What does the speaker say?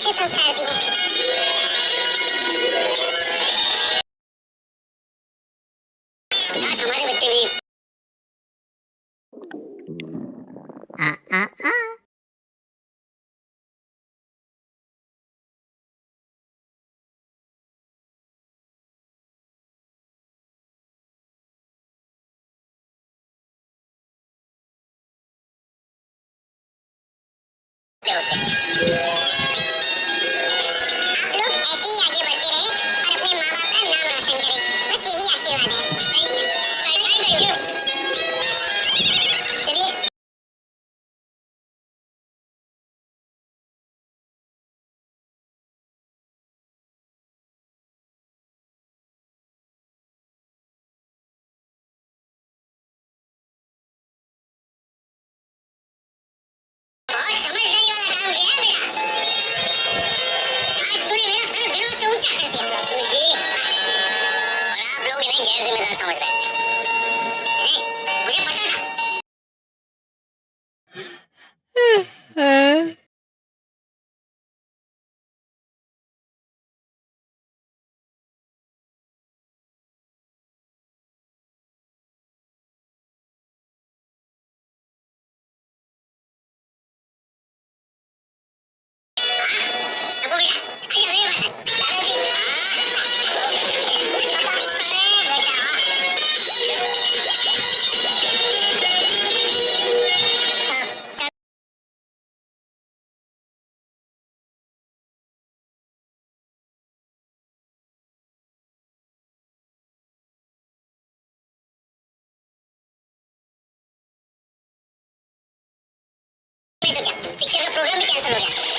अच्छे संस्कार दिए। काश हमारे बच्चे भी आ आ आ होते। आप लोग ऐसे ही आगे बढ़ते रहें और अपने माँ बाप का नाम रोशन करें, बस यही आशीर्वाद है। Thank you. चलिए। बहुत समझदारी वाला काम किया है बेटा। आज तूने मेरा सर गर्व से ऊंचा कर दिया। जी। और आप लोग इन्हें गैर जिम्मेदार समझ रहे हैं। मुझे पता था। अबू बेटा, आजा मेरे पास। दादाजी। अरे बेटा। तो क्या पिक्चर का प्रोग्राम भी कैंसिल हो गया।